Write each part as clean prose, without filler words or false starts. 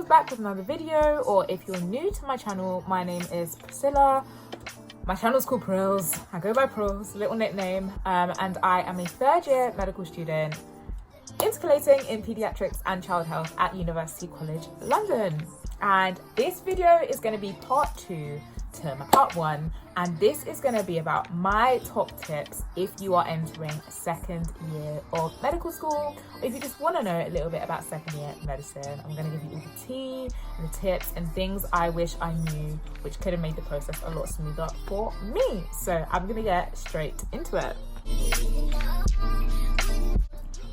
back with another video, or if you're new to my channel, my name is Priscilla. My channel is called Prills. I go by Prills, little nickname, and I am a third year medical student intercalating in paediatrics and child health at University College London. And this video is going to be part 2 to my part 1, and this is going to be about my top tips if you are entering second year of medical school, or if you just want to know a little bit about second year medicine. I'm going to give you all the tea and the tips and things I wish I knew, which could have made the process a lot smoother for me. So I'm going to get straight into it.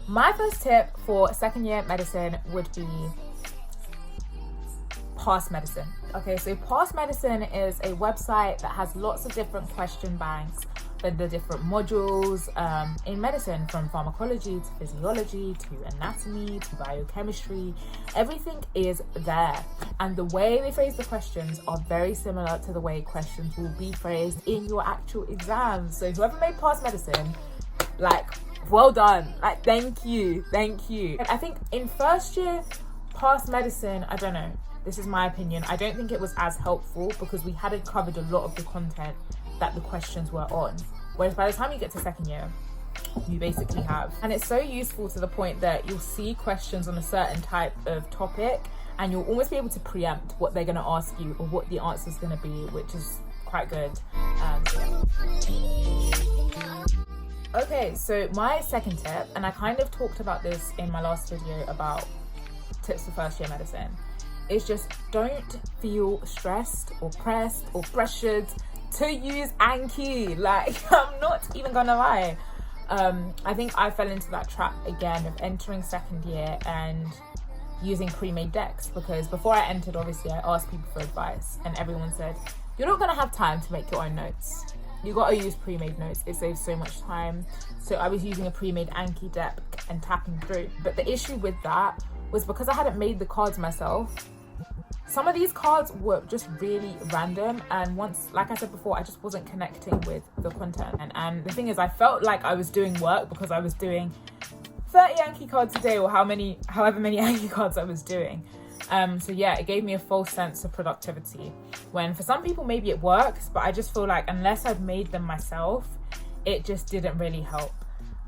My first tip for second year medicine would be Past Medicine. Okay, so Past Medicine is a website that has lots of different question banks for the different modules in medicine, from pharmacology to physiology to anatomy to biochemistry. Everything is there, and the way they phrase the questions are very similar to the way questions will be phrased in your actual exams. So whoever made Past Medicine, like, well done, like, thank you. I think in first year Past Medicine, I don't know, this is my opinion, I don't think it was as helpful because we hadn't covered a lot of the content that the questions were on. Whereas by the time you get to second year, you basically have. And it's so useful to the point that you'll see questions on a certain type of topic and you'll almost be able to preempt what they're going to ask you or what the answer is going to be, which is quite good. Okay, so my second tip, and I kind of talked about this in my last video about tips for first year medicine, is just don't feel stressed or pressed or pressured to use Anki. Like, I'm not even gonna lie. I think I fell into that trap again of entering second year and using pre-made decks, because before I entered, obviously I asked people for advice and everyone said, you're not gonna have time to make your own notes. You gotta use pre-made notes, it saves so much time. So I was using a pre-made Anki deck and tapping through. But the issue with that was because I hadn't made the cards myself, some of these cards were just really random, and once, like I said before, I just wasn't connecting with the content. And the thing is, I felt like I was doing work because I was doing 30 Anki cards a day, or however many Anki cards I was doing. So yeah, it gave me a false sense of productivity, when for some people maybe it works, but I just feel like unless I've made them myself, it just didn't really help.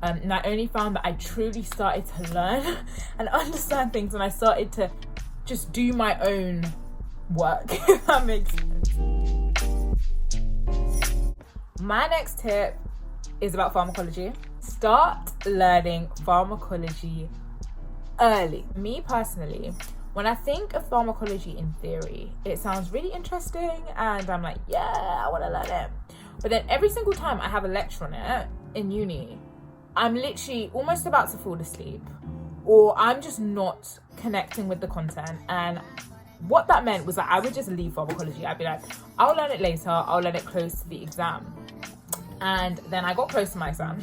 And I only found that I truly started to learn and understand things when I started to just do my own work, if that makes sense. My next tip is about pharmacology. Start learning pharmacology early. Me personally, when I think of pharmacology in theory, it sounds really interesting and I'm like, yeah, I want to learn it. But then every single time I have a lecture on it in uni, I'm literally almost about to fall asleep, or I'm just not connecting with the content. And what that meant was that I would just leave pharmacology. I'd be like, I'll learn it later, I'll learn it close to the exam. And then I got close to my exam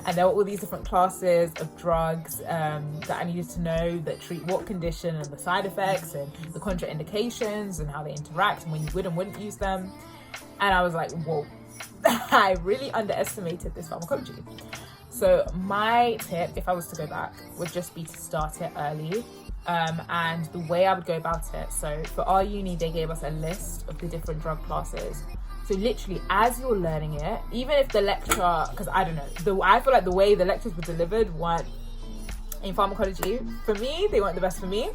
and there were all these different classes of drugs that I needed to know that treat what condition, and the side effects and the contraindications and how they interact and when you would and wouldn't use them. And I was like, whoa, I really underestimated this pharmacology. So my tip, if I was to go back, would just be to start it early. And the way I would go about it, so for our uni, they gave us a list of the different drug classes. So literally, as you're learning it, even if the lecture, because I don't know, I feel like the way the lectures were delivered weren't, in pharmacology, for me, they weren't the best for me.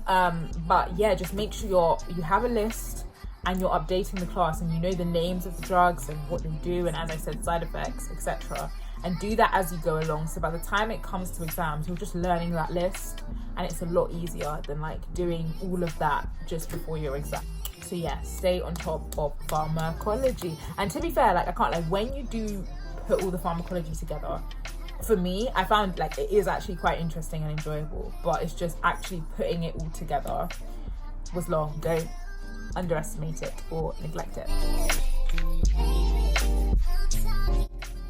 But yeah, just make sure you have a list and you're updating the class and you know the names of the drugs and what they do, and as I said, side effects, etc. And do that as you go along, so by the time it comes to exams, you're just learning that list, and it's a lot easier than like doing all of that just before your exam. So yeah, stay on top of pharmacology. And to be fair, like, I can't, like, when you do put all the pharmacology together, for me, I found like it is actually quite interesting and enjoyable, but it's just actually putting it all together was long. Don't underestimate it or neglect it.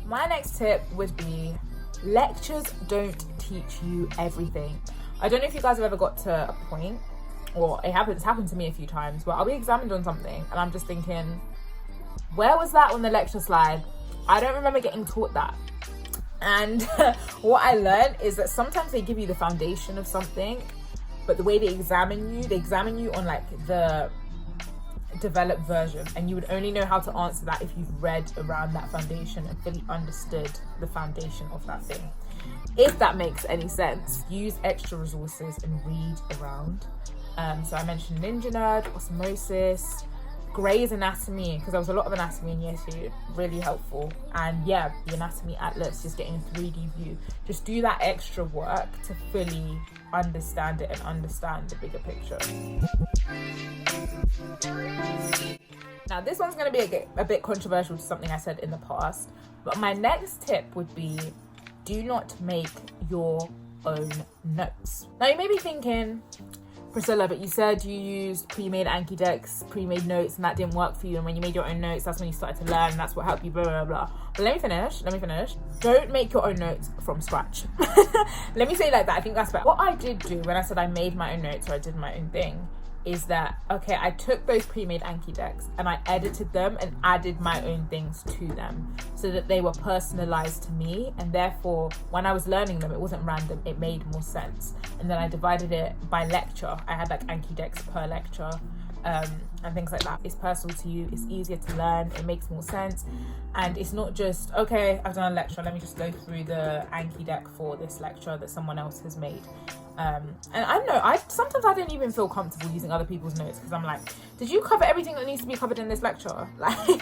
My next tip would be, lectures don't teach you everything. I don't know if you guys have ever got to a point, or it's happened to me a few times, where I'll be examined on something and I'm just thinking, where was that on the lecture slide? I don't remember getting taught that. And what I learned is that sometimes they give you the foundation of something, but the way they examine you on like the developed version, and you would only know how to answer that if you've read around that foundation and fully understood the foundation of that thing. If that makes any sense, use extra resources and read around. So I mentioned Ninja Nerd, Osmosis, Grey's Anatomy, because there was a lot of anatomy in year 2, really helpful. And yeah, the Anatomy Atlas, just getting a 3D view. Just do that extra work to fully understand it and understand the bigger picture. Now this one's going to be a bit controversial to something I said in the past, but my next tip would be, do not make your own notes. Now you may be thinking, Priscilla, but you said you used Premade Anki decks, Premade notes, and that didn't work for you, and when you made your own notes, that's when you started to learn, and that's what helped you, blah, blah, blah. But let me finish. Don't make your own notes from scratch. Let me say it like that, I think that's better. What I did do when I said I made my own notes, or I did my own thing, is that, okay, I took those Premade Anki decks and I edited them and added my own things to them so that they were personalized to me, and therefore when I was learning them, it wasn't random, it made more sense. And then I divided it by lecture. I had like Anki decks per lecture, and things like that. It's personal to you, it's easier to learn, it makes more sense, and it's not just, okay, I've done a lecture, let me just go through the Anki deck for this lecture that someone else has made. And I don't know, sometimes I don't even feel comfortable using other people's notes, because I'm like, did you cover everything that needs to be covered in this lecture? Like,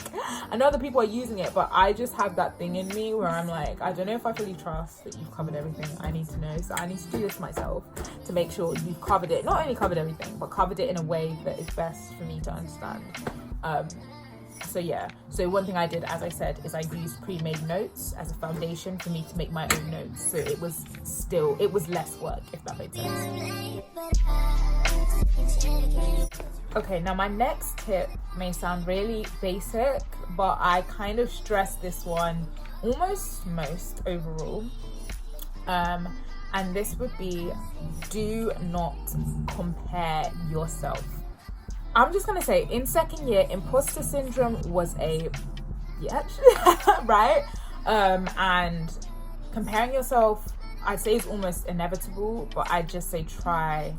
I know other people are using it, but I just have that thing in me where I'm like, I don't know if I fully trust that you've covered everything I need to know, so I need to do this myself to make sure you've covered it, not only covered everything, but covered it in a way that is best for me to understand. So yeah, so one thing I did, as I said, is I used pre-made notes as a foundation for me to make my own notes, so it was less work, if that makes sense. Okay, now my next tip may sound really basic, but I kind of stress this one almost most overall, and this would be, do not compare yourself. I'm just gonna say, in second year, imposter syndrome was a right? And comparing yourself, I'd say, is almost inevitable, but I'd just say try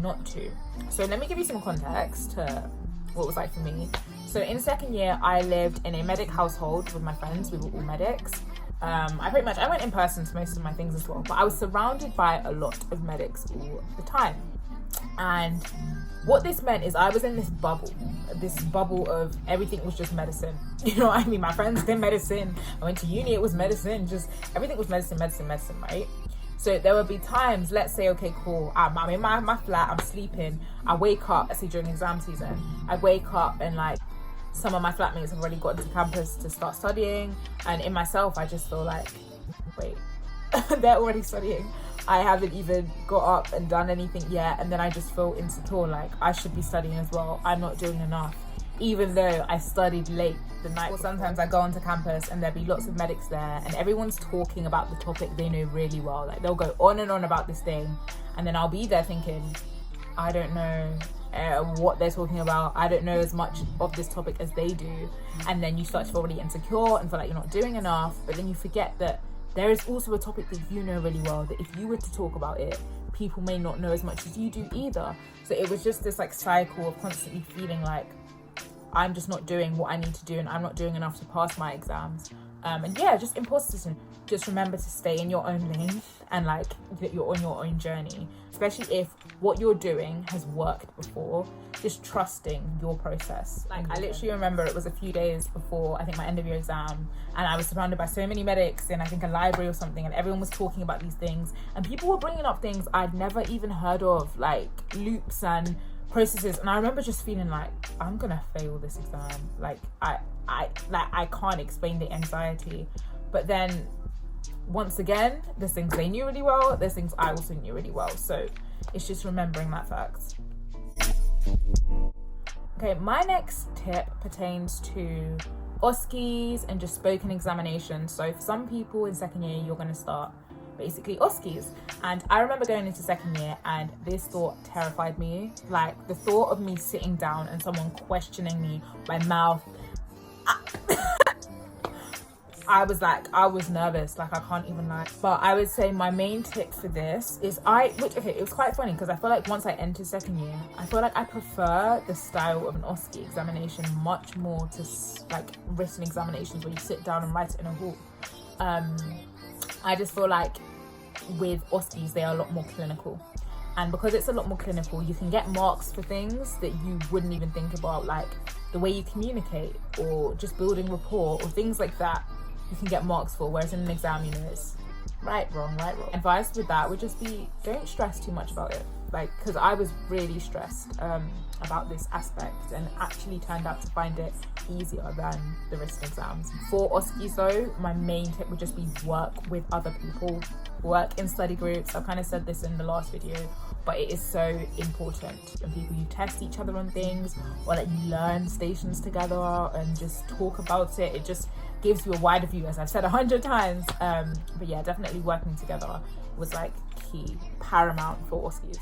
not to. So let me give you some context to what it was like for me. So in second year, I lived in a medic household with my friends. We were all medics. I went in person to most of my things as well, but I was surrounded by a lot of medics all the time. And what this meant is I was in this bubble of everything was just medicine. You know what I mean? My friends did medicine. I went to uni, it was medicine. Just everything was medicine, right? So there would be times, let's say, okay, cool, I'm in my flat, I'm sleeping. I wake up, let's say during exam season, I wake up and like some of my flatmates have already gotten to campus to start studying. And in myself, I just feel like, wait, they're already studying. I haven't even got up and done anything yet, and then I just feel insecure, like I should be studying as well. I'm not doing enough, even though I studied late the night. Or sometimes I go onto campus and there'll be lots of medics there, and everyone's talking about the topic they know really well. Like they'll go on and on about this thing, and then I'll be there thinking, I don't know what they're talking about. I don't know as much of this topic as they do, and then you start to feel really insecure and feel like you're not doing enough. But then you forget that there is also a topic that you know really well, that if you were to talk about it, people may not know as much as you do either. So it was just this like cycle of constantly feeling like I'm just not doing what I need to do, and I'm not doing enough to pass my exams. And yeah, just imposter syndrome. Just remember to stay in your own lane and like that you're on your own journey, especially if what you're doing has worked before. Just trusting your process. Like I literally remember it was a few days before I think my end of year exam, and I was surrounded by so many medics in I think a library or something, and everyone was talking about these things, and people were bringing up things I'd never even heard of, like loops and processes, and I remember just feeling like I'm gonna fail this exam. Like I can't explain the anxiety. But then once again, there's things they knew really well, there's things I also knew really well. So it's just remembering that fact. Okay, my next tip pertains to OSCEs and just spoken examinations. So for some people in second year, you're going to start basically OSCEs. And I remember going into second year and this thought terrified me. Like the thought of me sitting down and someone questioning me, my mouth. I was nervous, like I can't even lie. But I would say my main tip for this is it was quite funny because I feel like once I entered second year, I feel like I prefer the style of an OSCE examination much more to like written examinations where you sit down and write it in a hall. I just feel like with OSCEs, they are a lot more clinical. And because it's a lot more clinical, you can get marks for things that you wouldn't even think about, like the way you communicate or just building rapport or things like that. You can get marks for, whereas in an exam, you know, it's right, wrong. Advice with that would just be, don't stress too much about it. Like, because I was really stressed about this aspect and actually turned out to find it easier than the written exams. For OSCEs though, my main tip would just be work with other people, work in study groups. I've kind of said this in the last video, but it is so important. And people, you test each other on things, or like you learn stations together and just talk about it. It just gives you a wider view, as I've said 100 times. But yeah, definitely working together was like key, paramount for OSCEs.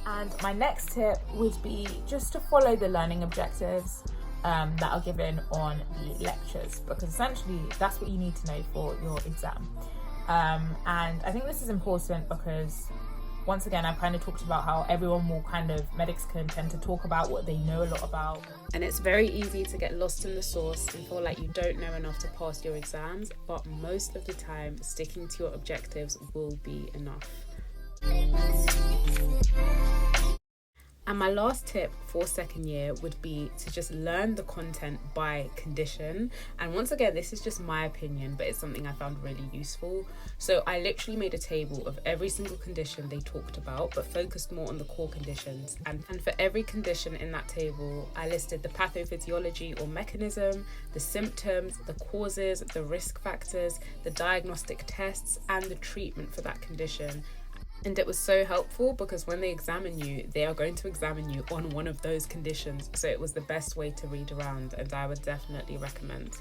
And my next tip would be just to follow the learning objectives that are given on the lectures, because essentially that's what you need to know for your exam. And I think this is important because, once again, I've kind of talked about how medics can tend to talk about what they know a lot about. And it's very easy to get lost in the sauce and feel like you don't know enough to pass your exams, but most of the time, sticking to your objectives will be enough. And my last tip for second year would be to just learn the content by condition. And once again, this is just my opinion, but it's something I found really useful. So I literally made a table of every single condition they talked about, but focused more on the core conditions. And for every condition in that table, I listed the pathophysiology or mechanism, the symptoms, the causes, the risk factors, the diagnostic tests, and the treatment for that condition. And it was so helpful because when they examine you, they are going to examine you on one of those conditions. So it was the best way to read around, and I would definitely recommend.